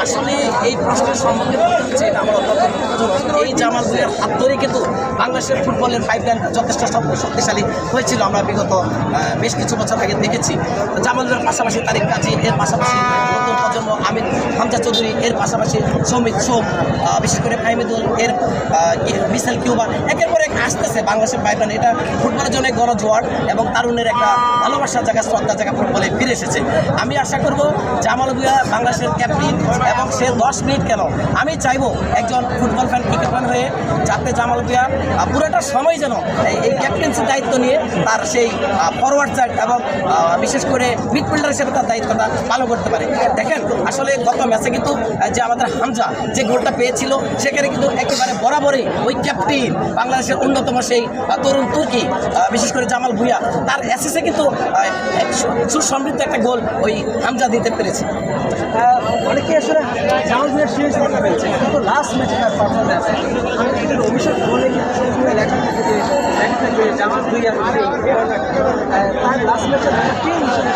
আসলে এই প্রশ্নের সম্বন্ধে বলতে হচ্ছে এটা আমার অত্যন্ত দুঃখজনক। এই জামাল ভুঁইয়ার হাত ধরেই কিন্তু বাংলাদেশের ফুটবলের পাইপলাইন যথেষ্ট শক্তিশালী হয়েছিল। আমরা বিগত বেশ কিছু বছর আগে দেখেছি জামাল ভুঁইয়ার পাশাপাশি তারিক কাজী, এর পাশাপাশি নতুন প্রজন্ম আমির হামজা চৌধুরী, এর পাশাপাশি সৌমিত সোম, বিশেষ করে ফাহিমুদুল, এর বিশাল কিউবা, একের পর এক আসতেছে বাংলাদেশের পাইপলাইন। এটা ফুটবলের জন্য গণজোয়ার এবং তারুণের একটা ভালোবাসার জায়গা, শ্রদ্ধার জায়গা ফুটবলে ফিরে এসেছে। আমি আশা করব জামাল ভুঁইয়া বাংলাদেশের ক্যাপ্টেন এবং সে 10 মিনিট কেন, আমি চাইবো একজন ফুটবল ফ্যান, ক্রিকেট ফ্যান হয়ে যাতে জামাল ভুঁইয়া পুরোটা সময় যেন এই ক্যাপ্টেন্সির দায়িত্ব নিয়ে তার সেই ফরওয়ার্ড সাইড এবং বিশেষ করে মিডফিল্ডার হিসেবে তার দায়িত্বটা পালন করতে পারে। দেখেন আসলে গত ম্যাচে কিন্তু যে আমাদের হামজা যে গোলটা পেয়েছিল সেখানে কিন্তু একেবারে বরাবরই ওই ক্যাপ্টেন বাংলাদেশের অন্যতম সেই তরুণ তুর্কি, বিশেষ করে জামাল ভুঁইয়া, তার অ্যাসিসে কিন্তু সুসমৃদ্ধ একটা গোল ওই হামজা দিতে পেরেছে। অনেকে আসলে জামাল ভুঁইয়ার সিরিজ দেখতে পেয়েছে, কিন্তু লাস্ট ম্যাচে তার পারফরমেন্স আমি কিন্তু অভিষেক বলে কিন্তু লেখা থাকে যে জামাল ভুঁইয়া তার লাস্ট ম্যাচে টিম হিসেবে